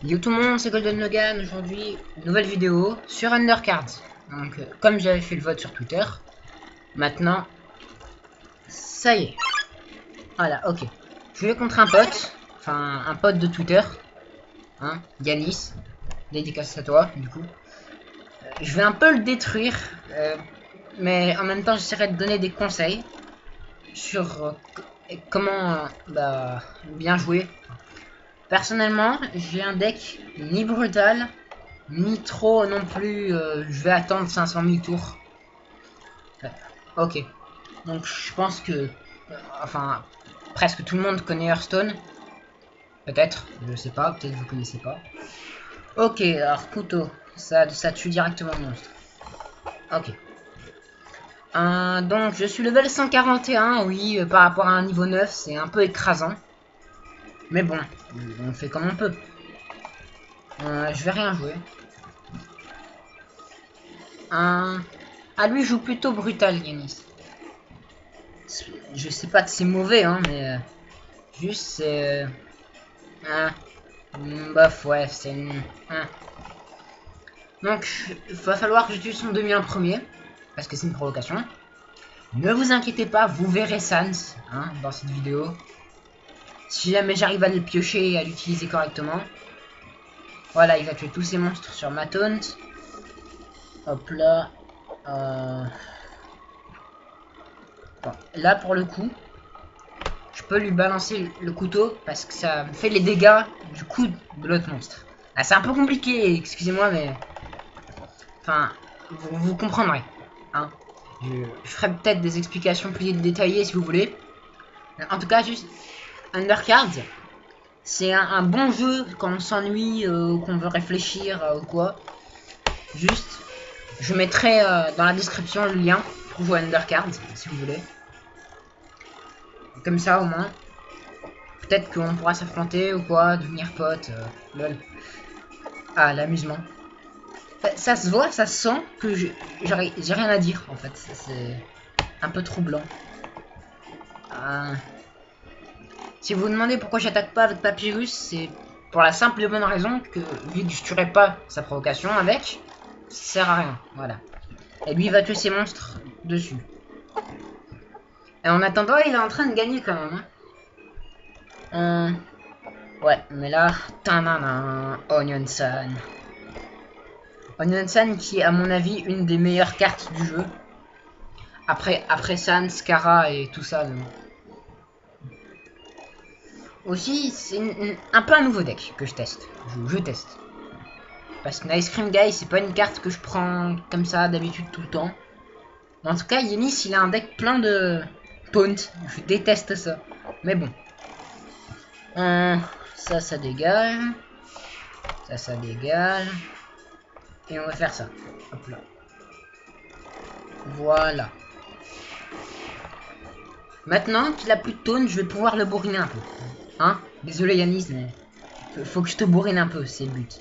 Yo tout le monde, c'est Golden Logan. Aujourd'hui, nouvelle vidéo sur Undercards. Donc, comme j'avais fait le vote sur Twitter, maintenant, ça y est. Voilà, ok. Je vais contre un pote, enfin un pote de Twitter, hein, Yanis. Dédicace à toi, du coup. Je vais un peu le détruire, mais en même temps, j'essaierai de donner des conseils sur comment bien jouer. Personnellement, j'ai un deck ni brutal, ni trop non plus, je vais attendre 500 000 tours. Ok. Donc je pense que, enfin, presque tout le monde connaît Hearthstone. Peut-être, je sais pas, peut-être vous connaissez pas. Ok, alors couteau, ça tue directement le monstre. Ok. Donc je suis level 141, oui, par rapport à un niveau 9, c'est un peu écrasant. Mais bon, on fait comme on peut. Je vais rien jouer. Ah, lui joue plutôt brutal, Yanis. Je sais pas que c'est mauvais, hein, mais juste c'est... bof, ouais, c'est... Donc, il va falloir que je tue son demi en premier, parce que c'est une provocation. Ne vous inquiétez pas, vous verrez Sans, hein, dans cette vidéo. Si jamais j'arrive à le piocher et à l'utiliser correctement. Voilà, il va tuer tous ces monstres sur ma taunt. Hop là. Bon, là, pour le coup, je peux lui balancer le couteau parce que ça me fait les dégâts du coup de l'autre monstre. Ah, c'est un peu compliqué, excusez-moi, mais... Enfin, vous comprendrez. Hein. Je ferai peut-être des explications plus détaillées si vous voulez. En tout cas, juste Undercards, c'est un bon jeu quand on s'ennuie ou qu'on veut réfléchir ou quoi. Juste, je mettrai dans la description le lien pour jouer à Undercards si vous voulez. Comme ça au moins. Peut-être qu'on pourra s'affronter ou quoi, devenir potes. Lol. Ah, l'amusement. Ça se voit, ça se sent que j'ai rien à dire en fait. C'est un peu troublant. Si vous vous demandez pourquoi j'attaque pas avec Papyrus, c'est pour la simple et bonne raison que vu que je tuerai pas sa provocation avec, ça sert à rien. Voilà. Et lui il va tuer ses monstres dessus. Et en attendant, il est en train de gagner quand même. Ouais, mais là, tanana, Onion-san. Onion-san qui est à mon avis une des meilleures cartes du jeu. Après Sans, Skara et tout ça. Aussi, c'est un peu un nouveau deck que je teste. Je teste. Parce que Ice Cream Guy, c'est pas une carte que je prends comme ça d'habitude tout le temps. Mais en tout cas, Yanis, il a un deck plein de taunt. Je déteste ça. Mais bon. Ça dégage. Ça dégage. Et on va faire ça. Hop là. Voilà. Maintenant qu'il a plus de taunt, je vais pouvoir le bourriner un peu. Hein? Désolé Yanis, mais faut que je te bourrine un peu, c'est le but.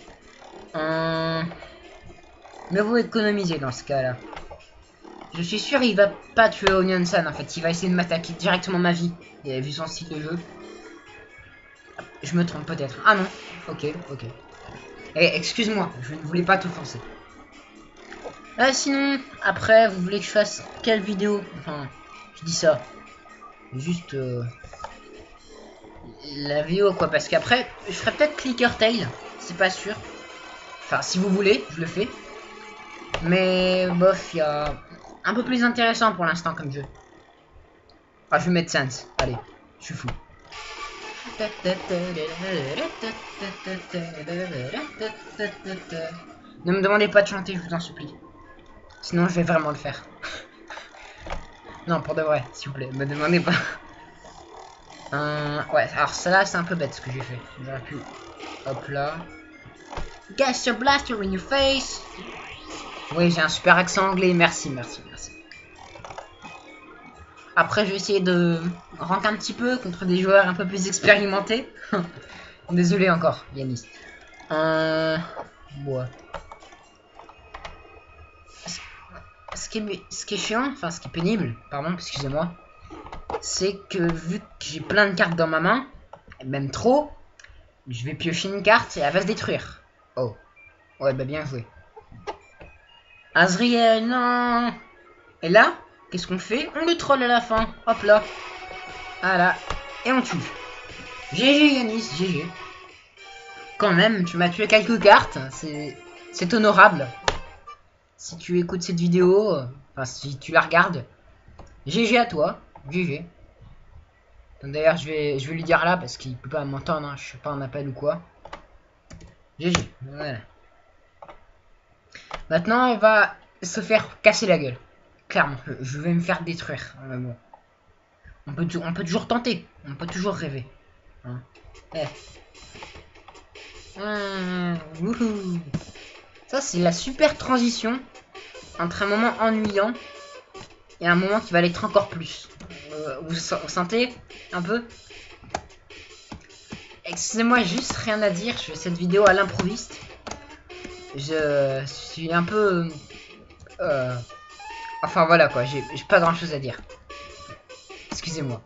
Mais vous économisez dans ce cas-là. Je suis sûr il va pas tuer Onion-san en fait, il va essayer de m'attaquer directement ma vie. Il a vu son style de jeu. Je me trompe peut-être. Ah non, ok. Eh, excuse-moi, je ne voulais pas t'offenser. Sinon, après, vous voulez que je fasse quelle vidéo? Enfin, je dis ça. Juste la vidéo quoi, parce qu'après, je ferai peut-être Clicker Tail, c'est pas sûr. Enfin, si vous voulez, je le fais. Mais bof, il y a un peu plus intéressant pour l'instant comme jeu. Ah, je vais mettre Sans. Allez, je suis fou. Ne me demandez pas de chanter, je vous en supplie. Sinon, je vais vraiment le faire. Non, pour de vrai, s'il vous plaît, me demandez pas. Ouais, alors ça là, c'est un peu bête ce que j'ai fait. J'aurais pu... Hop là. Gas your blaster in your face. Oui, j'ai un super accent anglais, merci. Après, je vais essayer de rank un petit peu contre des joueurs un peu plus expérimentés. Désolé encore, Yanis. Ouais. Ce qui est chiant, enfin ce qui est pénible, pardon, excusez-moi, c'est que vu que j'ai plein de cartes dans ma main, même trop, Je vais piocher une carte et elle va se détruire. Oh. Ouais, bah bien joué. Azriel, non. Et là, qu'est-ce qu'on fait? On le troll à la fin. Hop là. Voilà. Et on tue. GG Yanis, GG. Quand même, tu m'as tué quelques cartes. C'est honorable. Si tu écoutes cette vidéo, enfin si tu la regardes, GG à toi. GG. D'ailleurs, je vais lui dire là parce qu'il peut pas m'entendre. Hein. Je suis pas en appel ou quoi. GG. Voilà. Maintenant, elle va se faire casser la gueule. Clairement, je vais me faire détruire. Mais bon. On peut toujours tenter. On peut toujours rêver. Hein. Eh. Wouhou. Ça, c'est la super transition entre un moment ennuyant et un moment qui va l'être encore plus. Vous sentez un peu? Excusez-moi, juste rien à dire. Je fais cette vidéo à l'improviste. Je suis un peu... Enfin voilà quoi, j'ai pas grand chose à dire. Excusez-moi.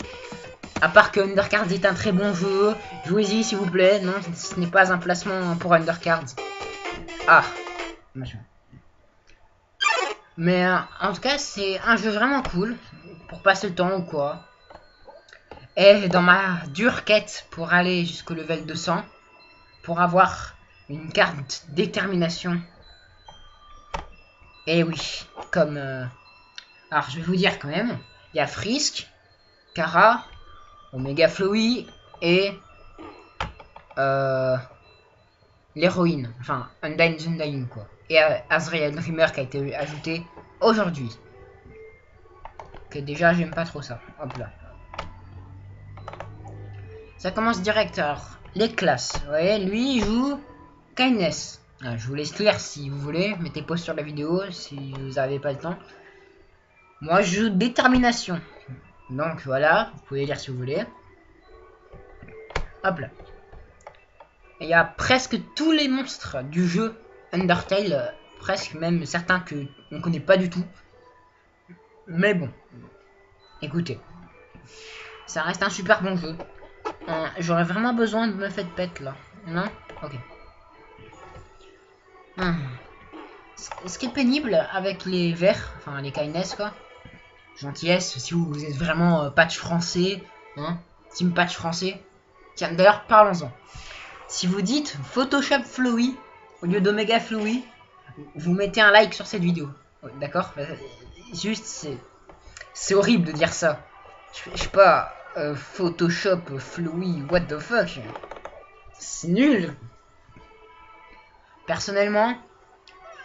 À part que Undercards est un très bon jeu, jouez-y s'il vous plaît. Non, ce n'est pas un placement pour Undercards. Ah, machin. Mais en tout cas, c'est un jeu vraiment cool pour passer le temps ou quoi. Et dans ma dure quête pour aller jusqu'au level 200, pour avoir une carte détermination. Et oui, comme... Alors, je vais vous dire quand même, il y a Frisk, Kara, Omega Flowey et l'héroïne, enfin Undyne the Undying quoi. Et Azrael Dreamer qui a été ajouté aujourd'hui. Que déjà j'aime pas trop ça. Hop là. Ça commence direct alors. Les classes. Vous voyez, lui il joue Kindness. Ah, je vous laisse lire si vous voulez. Mettez pause sur la vidéo si vous n'avez pas le temps. Moi je joue Détermination. Donc voilà, vous pouvez lire si vous voulez. Hop là. Il y a presque tous les monstres du jeu Undertale, presque même certains que on connaît pas du tout. Mais bon, écoutez, ça reste un super bon jeu. J'aurais vraiment besoin de me faire pète là, non? Ok. Ce qui est pénible avec les verts, enfin les kindness quoi, gentillesse, si vous êtes vraiment patch français, hein, team patch français. Tiens, d'ailleurs parlons-en. Si vous dites Photoshop Flowey au lieu d'Omega Flowey, vous mettez un like sur cette vidéo. D'accord? Juste, c'est horrible de dire ça. Je sais pas, Photoshop Flowey, what the fuck? C'est nul. Personnellement,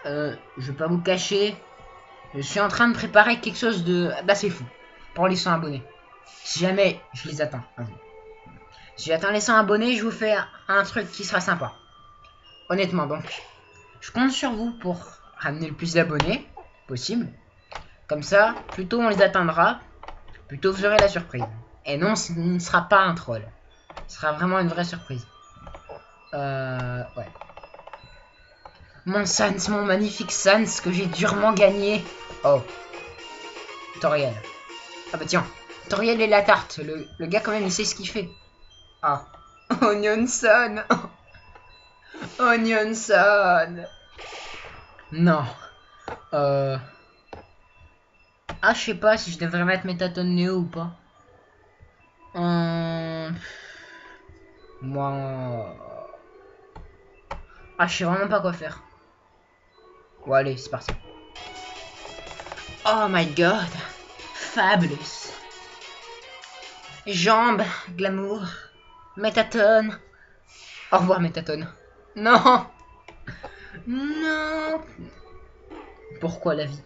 je vais pas vous cacher, je suis en train de préparer quelque chose d'assez fou pour les 100 abonnés. Si jamais je les atteins. Si j'atteins les 100 abonnés, je vous fais un truc qui sera sympa. Honnêtement, donc, je compte sur vous pour ramener le plus d'abonnés possible. Comme ça, plus tôt on les atteindra, plus tôt vous aurez la surprise. Et non, ce ne sera pas un troll. Ce sera vraiment une vraie surprise. Ouais. Mon Sans, mon magnifique Sans que j'ai durement gagné. Oh. Toriel. Ah bah tiens, Toriel et la tarte. Le gars quand même il sait ce qu'il fait. Ah. Onion Son. Onion Son. Non. Ah, je sais pas si je devrais mettre Métatone Néo ou pas. Moi... Ah, je sais vraiment pas quoi faire. Bon, allez, c'est parti. Oh my god. Fabulous. Jambes, glamour. Métatone. Au revoir, Métatone. Non. Non. Pourquoi la vie?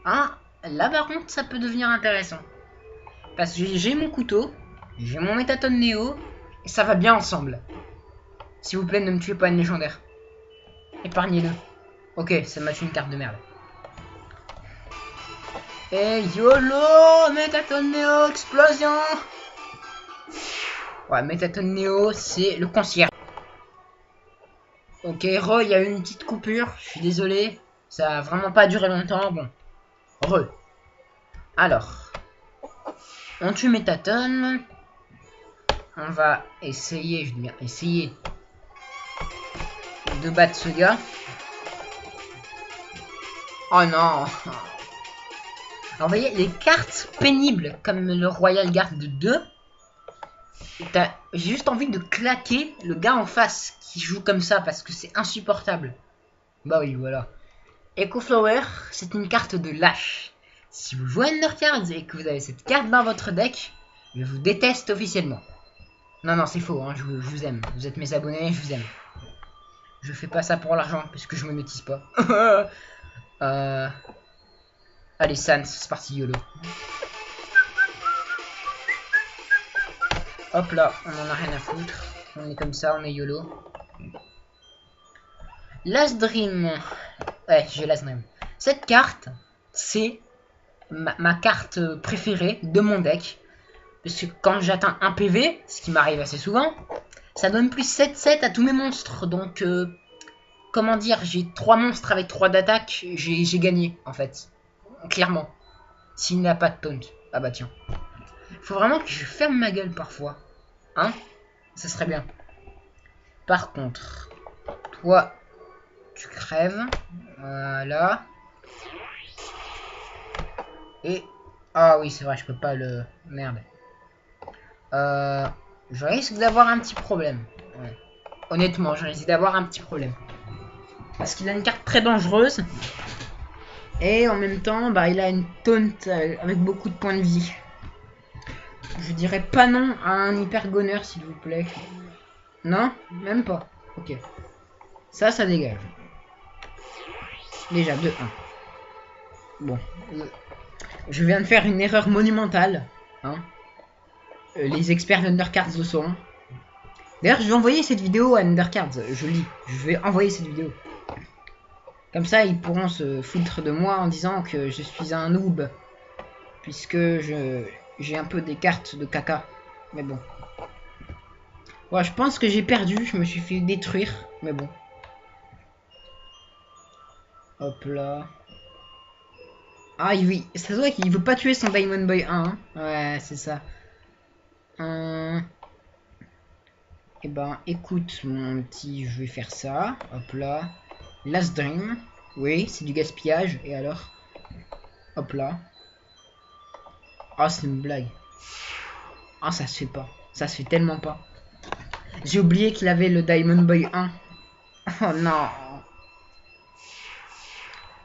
Ah, là par contre, ça peut devenir intéressant. Parce que j'ai mon couteau, j'ai mon Métatone Néo, et ça va bien ensemble. S'il vous plaît, ne me tuez pas une légendaire. Épargnez-le. Ok, ça m'a tué une carte de merde. Et YOLO, Métatone Néo, explosion. Ouais, Métatone Néo, c'est le concierge. Ok, il y a eu une petite coupure, je suis désolé. Ça a vraiment pas duré longtemps, bon. Alors, on tue Métatone. on va essayer, je dis bien essayer, de battre ce gars. Oh non. Alors, vous voyez, les cartes pénibles, comme le Royal Guard 2, j'ai juste envie de claquer le gars en face qui joue comme ça, parce que c'est insupportable. Bah oui, voilà. Echo Flower, c'est une carte de lâche. Si vous jouez à Undercards et que vous avez cette carte dans votre deck, je vous déteste officiellement. Non, non, c'est faux, hein, je vous aime. Vous êtes mes abonnés, je vous aime. Je fais pas ça pour l'argent, parce que je monétise pas. Allez, Sans, c'est parti, YOLO. Hop là, on en a rien à foutre. On est comme ça, on est YOLO. Last Dream. Ouais, j'ai Last Dream. Cette carte, c'est ma carte préférée de mon deck. Parce que quand j'atteins un PV, ce qui m'arrive assez souvent, ça donne plus 7-7 à tous mes monstres. Donc, comment dire, j'ai 3 monstres avec 3 d'attaque, j'ai gagné, en fait. Clairement. S'il n'a pas de taunt. Ah bah tiens. Faut vraiment que je ferme ma gueule parfois. Hein? Ça serait bien. Par contre, toi, tu crèves. Voilà. Et... ah oui, c'est vrai, je peux pas le... merde. Je risque d'avoir un petit problème. Ouais. Honnêtement, je risque d'avoir un petit problème. Parce qu'il a une carte très dangereuse. Et en même temps, bah, il a une taunt avec beaucoup de points de vie. Je dirais pas non à un hypergonner, s'il vous plaît. Non? Même pas. Ok. Ça dégage. Déjà, 2-1. Bon. Je viens de faire une erreur monumentale. Hein. Les experts d'Undercards le sauront. D'ailleurs, je vais envoyer cette vidéo à Undercards. Je vais envoyer cette vidéo. Comme ça, ils pourront se foutre de moi en disant que je suis un noob. Puisque j'ai un peu des cartes de caca. Mais bon. Ouais, je pense que j'ai perdu. Je me suis fait détruire. Mais bon. Hop là. Ah oui, ça se voit qu'il veut pas tuer son Diamond Boy 1. Hein. Ouais, c'est ça. Eh ben, écoute, mon petit, je vais faire ça. Hop là. Last Dream. Oui, c'est du gaspillage. Et alors? Hop là. Ah, c'est une blague. Ah, ça se fait pas. Ça se fait tellement pas. J'ai oublié qu'il avait le Diamond Boy 1. Oh non.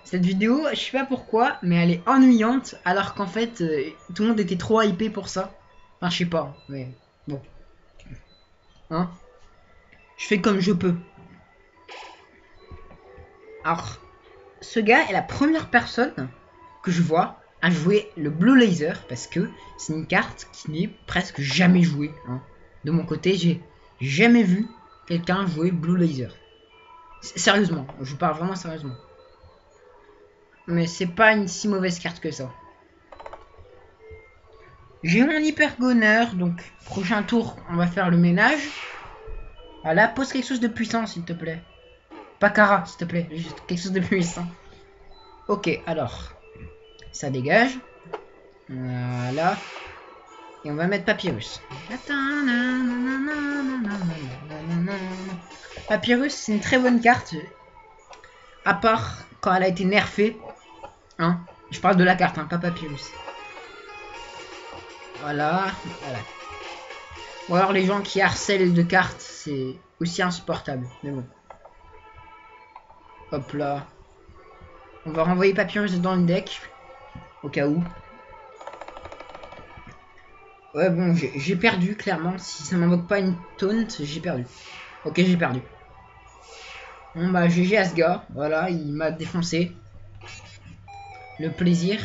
Cette vidéo, je sais pas pourquoi, mais elle est ennuyante. Alors qu'en fait, tout le monde était trop hypé pour ça. Enfin, je sais pas. Mais bon. Hein? Je fais comme je peux. Alors, ce gars est la première personne que je vois à jouer le Blue Laser parce que c'est une carte qui n'est presque jamais jouée. Hein. De mon côté, j'ai jamais vu quelqu'un jouer Blue Laser. Sérieusement, je parle vraiment sérieusement. Mais c'est pas une si mauvaise carte que ça. J'ai mon hyper gonner, donc prochain tour, on va faire le ménage. Voilà, pose quelque chose de puissant, s'il te plaît. Pas Kara, s'il te plaît, juste quelque chose de puissant. Ok, alors, ça dégage. Voilà. Et on va mettre Papyrus. Papyrus, c'est une très bonne carte. À part quand elle a été nerfée. Hein, je parle de la carte, hein, pas Papyrus. Voilà, voilà. Ou alors les gens qui harcèlent de cartes, c'est aussi insupportable. Mais bon. Hop là. On va renvoyer Papyrus dans le deck. Au cas où. Ouais bon, j'ai perdu clairement. Si ça m'invoque pas une taunt, j'ai perdu. Ok, j'ai perdu. Bon bah GG à ce gars. Voilà, il m'a défoncé. Le plaisir.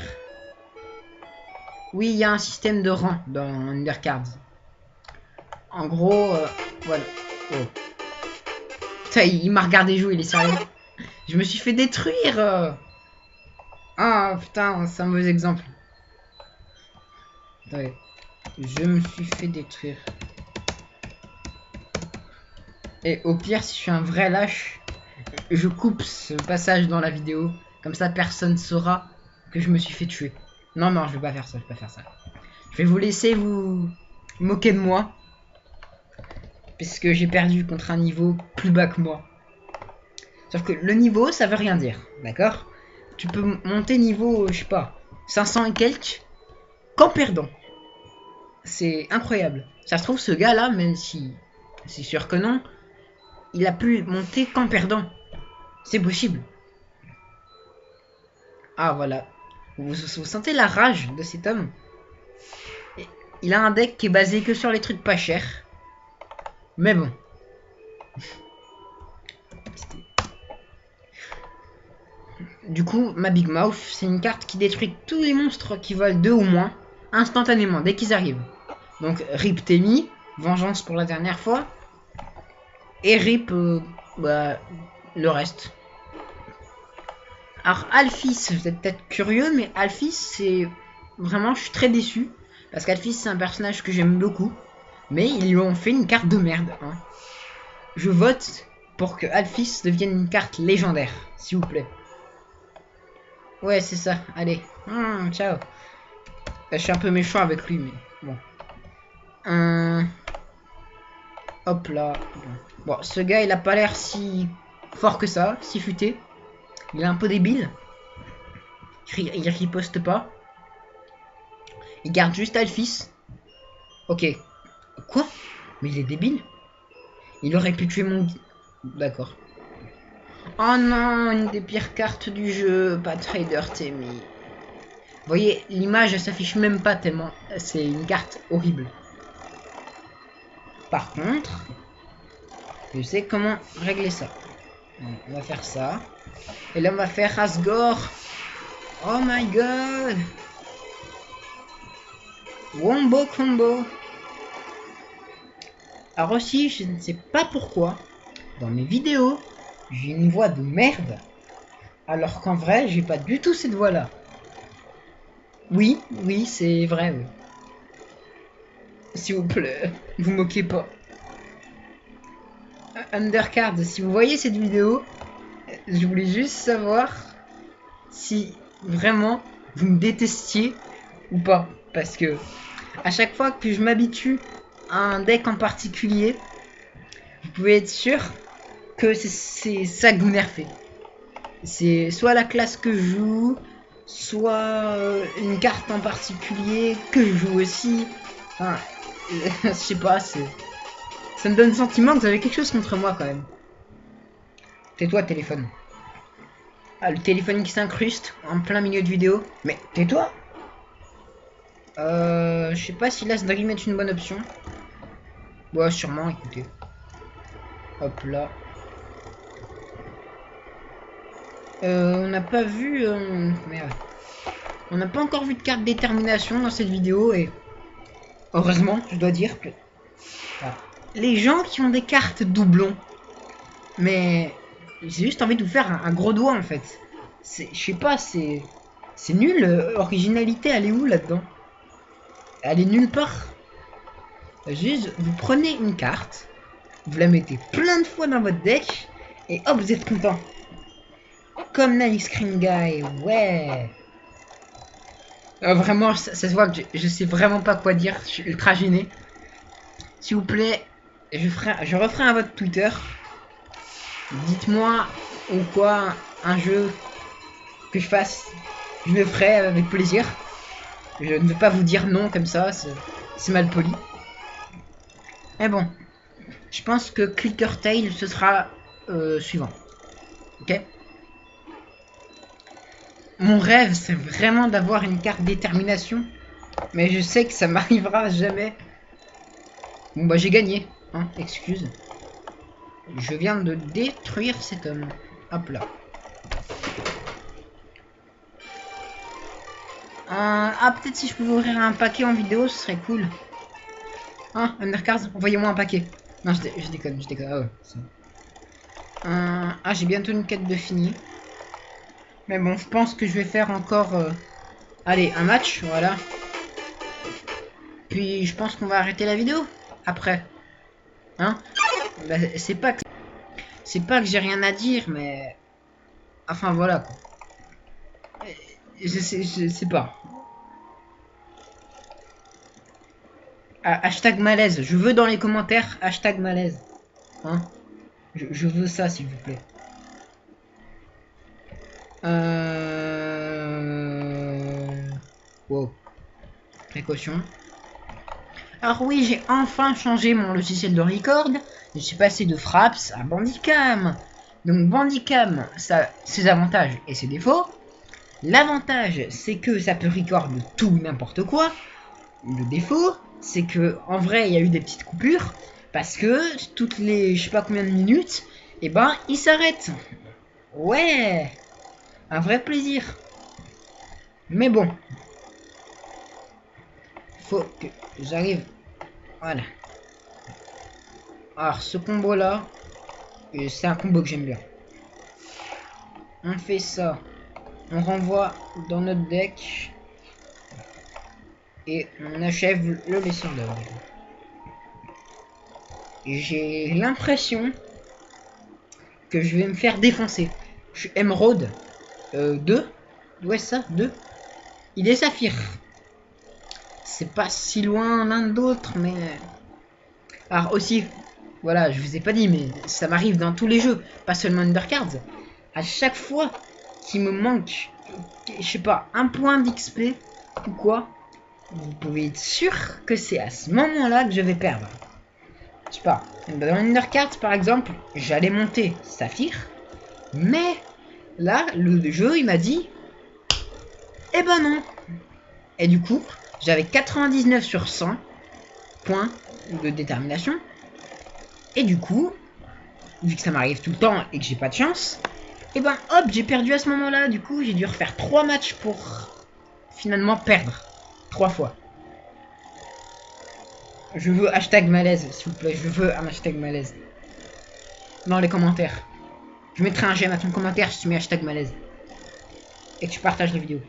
Oui, il y a un système de rang dans Undercards. En gros, voilà. Oh. Putain, il m'a regardé jouer, il est sérieux. Je me suis fait détruire. Ah putain, c'est un mauvais exemple. Attendez. Je me suis fait détruire. Et au pire, si je suis un vrai lâche, je coupe ce passage dans la vidéo. Comme ça, personne saura que je me suis fait tuer. Non, non, je vais pas faire ça, je vais pas faire ça. Je vais vous laisser vous moquer de moi. Puisque j'ai perdu contre un niveau plus bas que moi. Sauf que le niveau, ça veut rien dire, d'accord? Tu peux monter niveau, je sais pas, 500 et quelques, qu'en perdant. C'est incroyable. Ça se trouve, ce gars-là, même si c'est sûr que non, il a pu monter qu'en perdant. C'est possible. Ah, voilà. Vous sentez la rage de cet homme? Il a un deck qui est basé que sur les trucs pas chers. Mais bon. Du coup, ma Big Mouth, c'est une carte qui détruit tous les monstres qui valent 2 ou moins, instantanément, dès qu'ils arrivent. Donc, Rip Temi, vengeance pour la dernière fois. Et Rip, le reste. Alors, Alphys, vous êtes peut-être curieux, mais Alphys, c'est... Vraiment, je suis très déçu. Parce qu'Alphys, c'est un personnage que j'aime beaucoup. Mais ils lui ont fait une carte de merde. Hein. Je vote pour que Alphys devienne une carte légendaire, s'il vous plaît. Ouais, c'est ça. Allez. Ciao. Je suis un peu méchant avec lui, mais bon. Hop là. Bon, ce gars, il a pas l'air si fort que ça, si futé. Il est un peu débile. Il riposte pas. Il garde juste Alphys. Ok. Quoi? Mais il est débile. Il aurait pu tuer mon... D'accord. Oh non, une des pires cartes du jeu. Pas Trader Temi. Vous voyez, l'image s'affiche même pas tellement. C'est une carte horrible. Par contre, je sais comment régler ça. On va faire ça. Et là, on va faire Asgore. Oh my god. Wombo combo. Alors aussi, je ne sais pas pourquoi, dans mes vidéos, j'ai une voix de merde. Alors qu'en vrai, j'ai pas du tout cette voix-là. Oui, oui, c'est vrai, oui. S'il vous plaît, vous moquez pas. Undercard, si vous voyez cette vidéo, je voulais juste savoir si vraiment vous me détestiez ou pas. Parce que à chaque fois que je m'habitue à un deck en particulier, vous pouvez être sûr que c'est ça que vous nerfez. C'est soit la classe que je joue, soit une carte en particulier que je joue aussi. Enfin, je sais pas, ça me donne le sentiment que vous avez quelque chose contre moi quand même. Tais-toi, téléphone. Ah, le téléphone qui s'incruste en plein milieu de vidéo. Mais tais-toi. Je sais pas si là, Dream est une bonne option. Ouais, sûrement, écoutez. Hop là. On n'a pas vu... Merde. On n'a pas encore vu de carte détermination dans cette vidéo et... Heureusement, je dois dire que... Voilà. Les gens qui ont des cartes doublons... Mais... J'ai juste envie de vous faire un gros doigt en fait. Je sais pas, c'est... C'est nul, originalité, elle est où là-dedans? Elle est nulle part. Juste, vous prenez une carte, vous la mettez plein de fois dans votre deck, et hop, vous êtes content. Comme Nice Cream Guy, ouais. Vraiment, ça se voit que je sais vraiment pas quoi dire, je suis ultra gêné. S'il vous plaît, je referai un vote Twitter. Dites-moi ou quoi un jeu que je fasse, je le ferai avec plaisir. Je ne veux pas vous dire non comme ça, c'est mal poli. Mais bon, je pense que Clicker Tail ce sera suivant. Ok. Mon rêve, c'est vraiment d'avoir une carte détermination, mais je sais que ça m'arrivera jamais. Bon bah j'ai gagné, hein, excuse. Je viens de détruire cet homme. Hop là. Ah, peut-être si je pouvais ouvrir un paquet en vidéo, ce serait cool. Ah, Undercards, envoyez-moi un paquet. Non, je déconne, je déconne. Ah ouais, ah, j'ai bientôt une quête de fini. Mais bon, je pense que je vais faire encore... Allez, un match, voilà. Puis je pense qu'on va arrêter la vidéo. Après. Hein? Bah, c'est pas que j'ai rien à dire, mais... Enfin, voilà, quoi. Je sais pas. Hashtag malaise. Je veux dans les commentaires hashtag malaise. Hein? Je veux ça, s'il vous plaît. Wow. Précaution. Alors oui, j'ai enfin changé mon logiciel de record. Je suis passé de Fraps à Bandicam. Donc Bandicam, ça a ses avantages et ses défauts. L'avantage, c'est que ça peut record tout n'importe quoi. Le défaut, c'est que en vrai, il y a eu des petites coupures parce que toutes les je sais pas combien de minutes, et ben, il s'arrête. Ouais, un vrai plaisir. Mais bon, faut que j'arrive. Voilà. Alors ce combo là, c'est un combo que j'aime bien. On fait ça. On renvoie dans notre deck. Et on achève le laisseur d'œuvre. J'ai l'impression que je vais me faire défoncer. Je suis émeraude 2. Ouais, ça, 2. Il est saphir. C'est pas si loin l'un de l'autre, mais... Alors aussi, voilà, je vous ai pas dit, mais ça m'arrive dans tous les jeux, pas seulement Undercards. À chaque fois qu'il me manque, je sais pas, un point d'XP ou quoi, vous pouvez être sûr que c'est à ce moment-là que je vais perdre. Je sais pas, dans Undercards par exemple, j'allais monter Saphir, mais là, le jeu il m'a dit, eh ben non. Et du coup, j'avais 99 sur 100 points de détermination, et du coup, vu que ça m'arrive tout le temps et que j'ai pas de chance, et ben hop, j'ai perdu à ce moment-là. Du coup, j'ai dû refaire 3 matchs pour finalement perdre 3 fois. Je veux hashtag malaise, s'il vous plaît. Je veux un hashtag malaise. Dans les commentaires. Je mettrai un j'aime à ton commentaire si tu mets hashtag malaise. Et que tu partages la vidéo.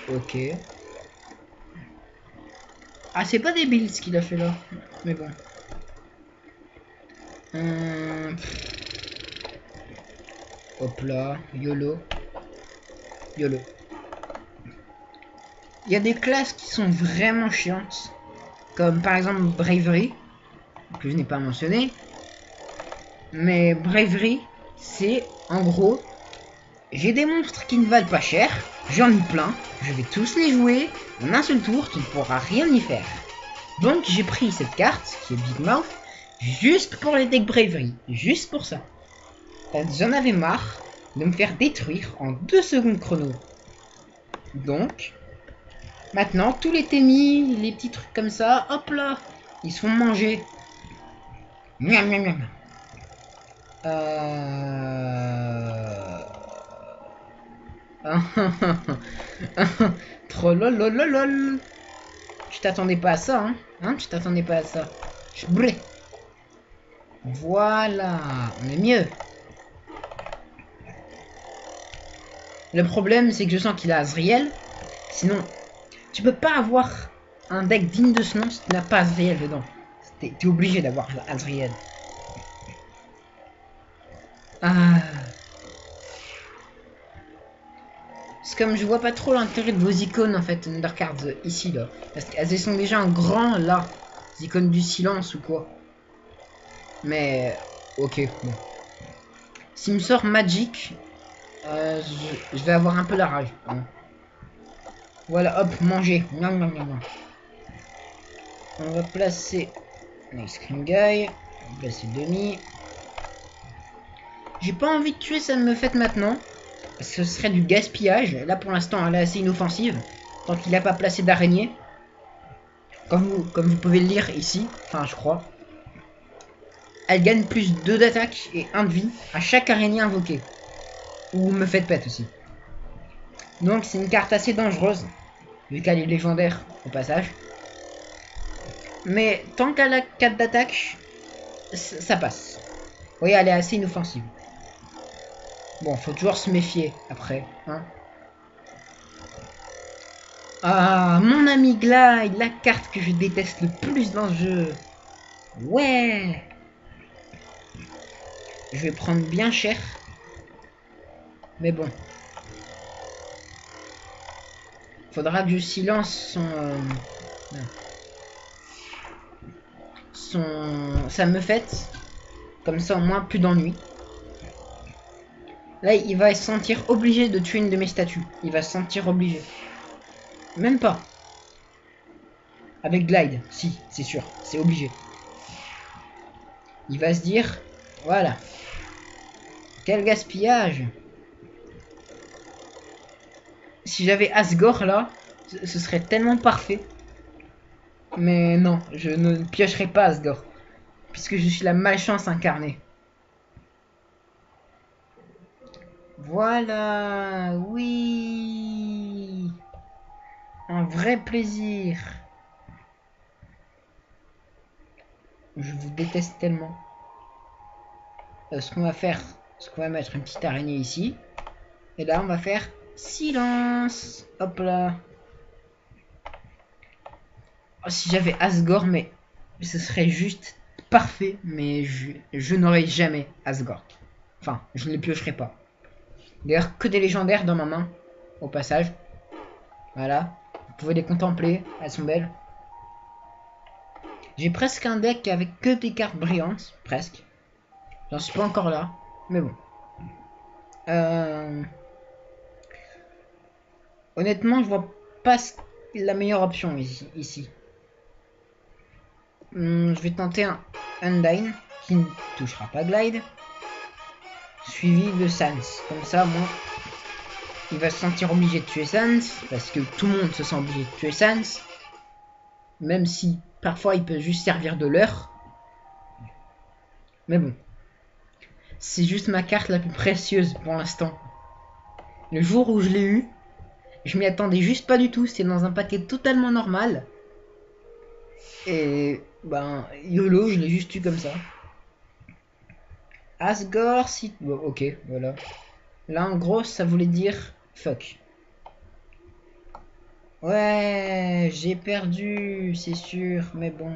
Ok. Ah, c'est pas débile ce qu'il a fait là. Mais bon. Hop là. YOLO. YOLO. Il y a des classes qui sont vraiment chiantes. Comme par exemple Bravery. Que je n'ai pas mentionné. Mais Bravery, c'est en gros, j'ai des monstres qui ne valent pas cher, j'en ai plein, je vais tous les jouer, en un seul tour, tu ne pourras rien y faire. Donc j'ai pris cette carte, qui est Big Mouth, juste pour les decks Bravery, juste pour ça. J'en avais marre de me faire détruire en 2 secondes chrono. Donc, maintenant, tous les Témis, les petits trucs comme ça, hop là, ils se font manger. Miam miam miam. Trollolololol. Tu t'attendais pas à ça, hein? Tu t'attendais pas à ça. Bré. Voilà, on est mieux. Le problème, c'est que je sens qu'il a Azriel. Sinon, tu peux pas avoir un deck digne de ce nom si tu n'as pas Azriel dedans. T'es obligé d'avoir Azriel. Ah. C'est comme je vois pas trop l'intérêt de vos icônes en fait, Undercards ici là. Parce qu'elles sont déjà en grand là. Les icônes du silence ou quoi. Mais ok, bon. S'il me sort Magic, je vais avoir un peu la rage. Hein. Voilà, hop, manger. Non, non, non, non. On va placer Nice Cream Guy. On va placer demi. J'ai pas envie de tuer ça me fait maintenant. Ce serait du gaspillage. Là pour l'instant elle est assez inoffensive. Tant qu'il n'a pas placé d'araignée. Comme vous pouvez le lire ici. Enfin je crois. Elle gagne plus 2 d'attaque et 1 de vie à chaque araignée invoquée. Ou me faites pète aussi. Donc c'est une carte assez dangereuse. Vu qu'elle est légendaire au passage. Mais tant qu'elle a 4 d'attaque, ça passe. Vous voyez, elle est assez inoffensive. Bon, faut toujours se méfier après. Hein. Ah, mon ami Glide, la carte que je déteste le plus dans le jeu. Ouais. Je vais prendre bien cher. Mais bon. Faudra que je silence sa meufette. Comme ça, au moins, plus d'ennui. Là, il va se sentir obligé de tuer une de mes statues. Il va se sentir obligé. Même pas. Avec Glide, si, c'est sûr, c'est obligé. Il va se dire, voilà. Quel gaspillage. Si j'avais Asgore là, ce serait tellement parfait. Mais non, je ne piocherai pas Asgore. Puisque je suis la malchance incarnée. Voilà, oui. Un vrai plaisir. Je vous déteste tellement. Ce qu'on va faire, c'est qu'on va mettre une petite araignée ici. Et là, on va faire silence. Hop là. Oh, si j'avais Asgore, mais ce serait juste parfait. Mais je n'aurai jamais Asgore. Enfin, je ne le piocherai pas. D'ailleurs, que des légendaires dans ma main. Au passage. Voilà. Vous pouvez les contempler. Elles sont belles. J'ai presque un deck avec que des cartes brillantes. Presque. J'en suis pas encore là. Mais bon. Honnêtement, je vois pas la meilleure option ici. Je vais tenter un Undyne qui ne touchera pas Glide. Suivi de Sans. Comme ça, moi, il va se sentir obligé de tuer Sans. Parce que tout le monde se sent obligé de tuer Sans. Même si parfois il peut juste servir de leurre. Mais bon. C'est juste ma carte la plus précieuse pour l'instant. Le jour où je l'ai eu, je m'y attendais juste pas du tout. C'était dans un paquet totalement normal. Et ben, YOLO, je l'ai juste eu comme ça. Asgore, si... Bon, ok, voilà. Là, en gros, ça voulait dire fuck. Ouais, j'ai perdu, c'est sûr, mais bon.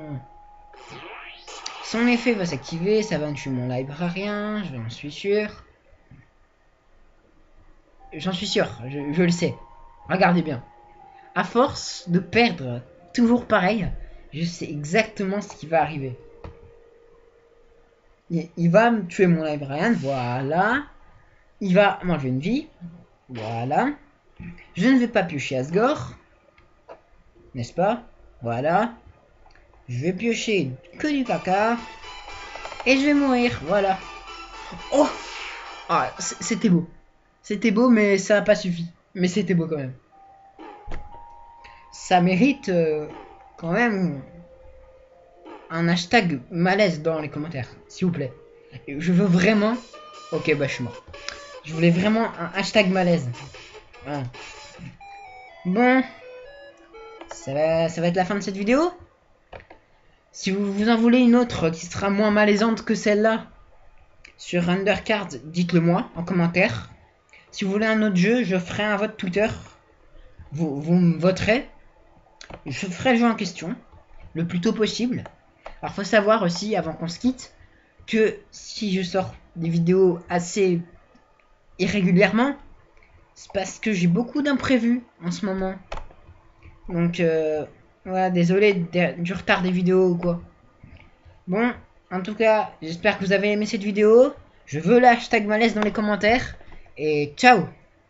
Son effet va s'activer, ça va tuer mon librarien, j'en suis sûr. J'en suis sûr, je le sais. Regardez bien. À force de perdre toujours pareil, je sais exactement ce qui va arriver. Il va me tuer mon librarian, voilà. Il va m'enlever une vie, voilà. Je ne vais pas piocher Asgore, n'est-ce pas? Voilà. Je vais piocher que du caca. Et je vais mourir, voilà. Oh! Ah, c'était beau. C'était beau, mais ça n'a pas suffi. Mais c'était beau quand même. Ça mérite quand même un hashtag malaise dans les commentaires, s'il vous plaît. Je veux vraiment... Ok, bah je suis mort. Je voulais vraiment un hashtag malaise. Voilà. Bon. Ça va être la fin de cette vidéo. Si vous en voulez une autre qui sera moins malaisante que celle-là sur Undercard, dites-le moi en commentaire. Si vous voulez un autre jeu, je ferai un vote Twitter. Vous me voterez. Je ferai le jeu en question le plus tôt possible. Alors faut savoir aussi, avant qu'on se quitte, que si je sors des vidéos assez irrégulièrement, c'est parce que j'ai beaucoup d'imprévus en ce moment. Donc voilà, désolé du retard des vidéos ou quoi. Bon, en tout cas, j'espère que vous avez aimé cette vidéo. Je veux le hashtag malaise dans les commentaires. Et ciao!